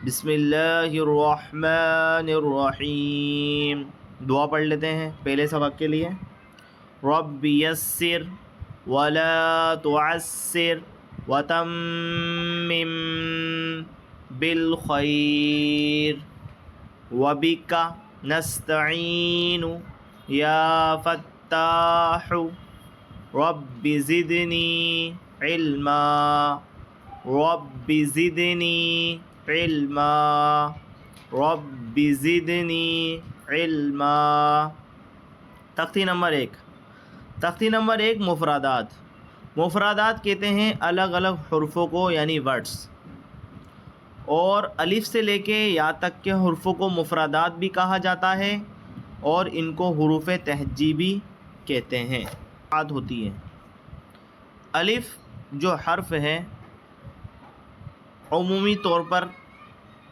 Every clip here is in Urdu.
بسم اللہ الرحمن الرحیم. دعا پڑھ لیتے ہیں پہلے سبق کے لیے. رب یسر ولا تعسر وتمم بالخیر وبک نستعین یا فتاح رب زدنی علما رب زدنی علما رب زدنی علما. تختی نمبر 1. تختی نمبر 1 مفردات. مفردات کہتے ہیں الگ الگ حرفوں کو یعنی ورڈز، اور الف سے لے کے یا تک کے حرفوں کو مفردات بھی کہا جاتا ہے اور ان کو حروف تہجیبی کہتے ہیں. بات ہوتی ہے الف جو حرف ہے، عمومی طور پر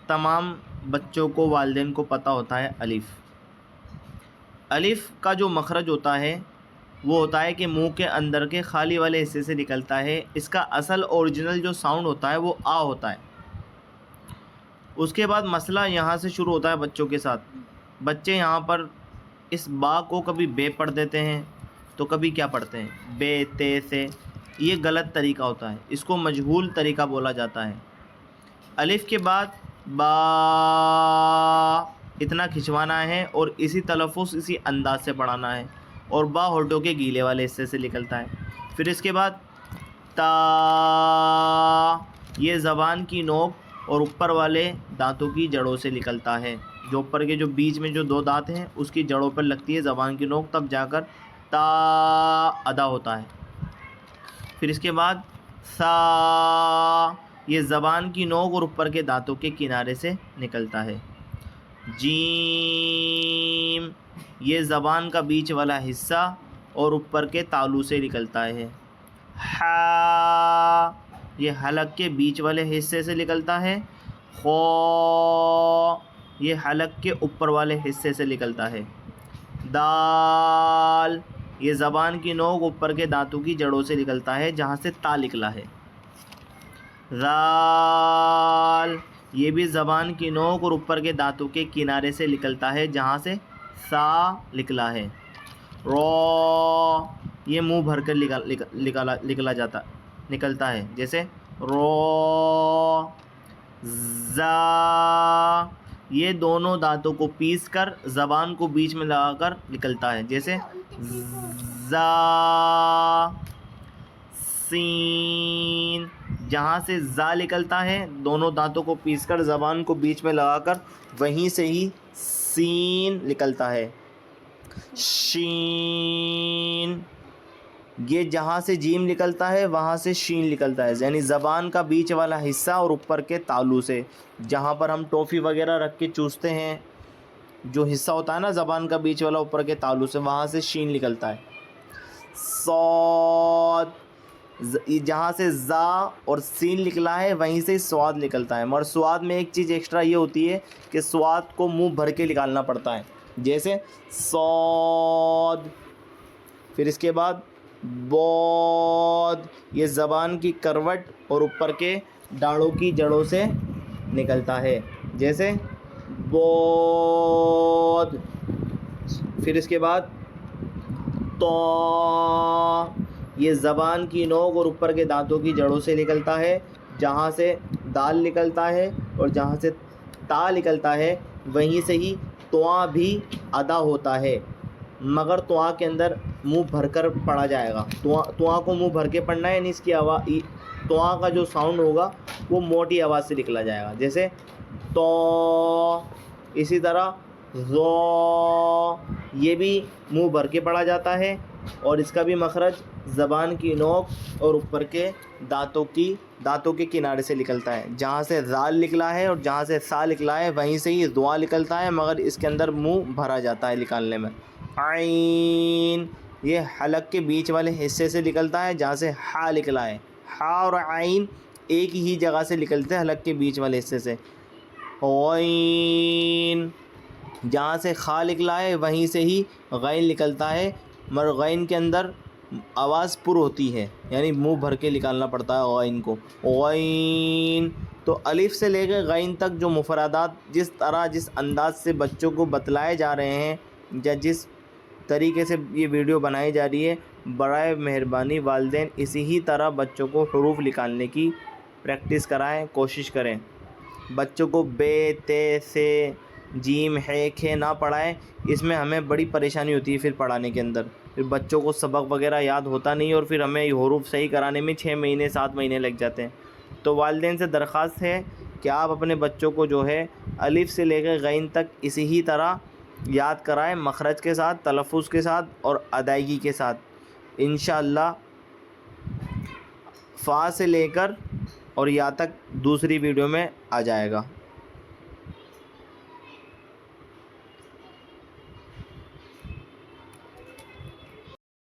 تمام بچوں کو والدین کو پتہ ہوتا ہے الف کا جو مخرج ہوتا ہے وہ ہوتا ہے کہ منہ کے اندر کے خالی والے حصے سے نکلتا ہے. اس کا اصل اوریجنل جو ساؤنڈ ہوتا ہے وہ آ ہوتا ہے. اس کے بعد مسئلہ یہاں سے شروع ہوتا ہے بچوں کے ساتھ. بچے یہاں پر اس با کو کبھی بے پڑھ دیتے ہیں تو کبھی کیا پڑھتے ہیں بے تے سے. یہ غلط طریقہ ہوتا ہے، اس کو مجہول طریقہ بولا جاتا ہے. الف کے بعد با اتنا کھنچوانا ہے اور اسی تلفظ اسی انداز سے پڑھانا ہے، اور با ہونٹوں کے گیلے والے حصے سے نکلتا ہے. پھر اس کے بعد تا، یہ زبان کی نوک اور اوپر والے دانتوں کی جڑوں سے نکلتا ہے. جو اوپر کے جو بیچ میں جو 2 دانت ہیں اس کی جڑوں پر لگتی ہے زبان کی نوک، تب جا کر تا ادا ہوتا ہے. پھر اس کے بعد سا، یہ زبان کی نوک اور اوپر کے دانتوں کے کنارے سے نکلتا ہے. جیم، یہ زبان کا بیچ والا حصہ اور اوپر کے تالو سے نکلتا ہے. ہا، یہ حلق کے بیچ والے حصے سے نکلتا ہے. خو، یہ حلق کے اوپر والے حصے سے نکلتا ہے. دال، یہ زبان کی نوک اوپر کے دانتوں کی جڑوں سے نکلتا ہے جہاں سے تا نکلا ہے. ذال، یہ بھی زبان کی نوک اور اوپر کے دانتوں کے کنارے سے نکلتا ہے جہاں سے سا نکلا ہے. رو، یہ منہ بھر کر نکلتا ہے جیسے رو. زا، یہ دونوں دانتوں کو پیس کر زبان کو بیچ میں لگا کر نکلتا ہے جیسے زا. سین، جہاں سے زا نکلتا ہے دونوں دانتوں کو پیس کر زبان کو بیچ میں لگا کر وہیں سے ہی سین نکلتا ہے. شین، یہ جہاں سے جیم نکلتا ہے وہاں سے شین نکلتا ہے، یعنی زبان کا بیچ والا حصہ اور اوپر کے تالو سے، جہاں پر ہم ٹافی وغیرہ رکھ کے چوستے ہیں جو حصہ ہوتا ہے نا زبان کا بیچ والا اوپر کے تالو سے، وہاں سے شین نکلتا ہے. صاد، جہاں سے زا اور سین نکلا ہے وہیں سے سواد نکلتا ہے، مگر سواد میں ایک چیز ایکسٹرا یہ ہوتی ہے کہ سواد کو منہ بھر کے نکالنا پڑتا ہے جیسے صاد. پھر اس کے بعد بود، یہ زبان کی کروٹ اور اوپر کے داڑھوں کی جڑوں سے نکلتا ہے جیسے بود. پھر اس کے بعد تو، یہ زبان کی نوک اور اوپر کے دانتوں کی جڑوں سے نکلتا ہے جہاں سے دال نکلتا ہے، اور جہاں سے تا نکلتا ہے وہیں سے ہی تواں بھی ادا ہوتا ہے، مگر تواں کے اندر منہ بھر کر پڑھا جائے گا. تواں کو منہ بھر کے پڑھنا ہے، یعنی اس کی آواز، تواں کا جو ساؤنڈ ہوگا وہ موٹی آواز سے نکلا جائے گا جیسے تو. اسی طرح زو، یہ بھی منہ بھر کے پڑھا جاتا ہے اور اس کا بھی مخرج زبان کی نوک اور اوپر کے دانتوں کے کنارے سے نکلتا ہے. جہاں سے زال نکلا ہے اور جہاں سے سا نکلا ہے وہیں سے ہی دعا نکلتا ہے، مگر اس کے اندر منہ بھرا جاتا ہے نکالنے میں. عین، یہ حلق کے بیچ والے حصے سے نکلتا ہے جہاں سے ہا نکلا ہے. ہا اور عین ایک ہی جگہ سے نکلتے ہیں، حلق کے بیچ والے حصے سے. غین، جہاں سے خا نکلا ہے وہیں سے ہی غین نکلتا ہے، مگر غین کے اندر آواز پر ہوتی ہے، یعنی منہ بھر کے نکالنا پڑتا ہے غین کو. غین، تو الف سے لے کے غین تک جو مفردات جس طرح جس انداز سے بچوں کو بتلائے جا رہے ہیں یا جس طریقے سے یہ ویڈیو بنائی جا رہی ہے، برائے مہربانی والدین اسی ہی طرح بچوں کو حروف نکالنے کی پریکٹس کرائیں، کوشش کریں۔ بچوں کو بے تے سے جیم ہے کھے نہ پڑھائیں، اس میں ہمیں بڑی پریشانی ہوتی ہے پھر پڑھانے کے اندر، پھر بچوں کو سبق وغیرہ یاد ہوتا نہیں اور پھر ہمیں حروف صحیح کرانے میں 6 مہینے 7 مہینے لگ جاتے ہیں۔ تو والدین سے درخواست ہے کہ آپ اپنے بچوں کو جو ہے الف سے لے کے غین تک اسی ہی طرح یاد کرائیں، مخرج کے ساتھ، تلفظ کے ساتھ اور ادائیگی کے ساتھ۔ انشاءاللہ فا سے لے کر اور یا تک دوسری ویڈیو میں آ جائے گا۔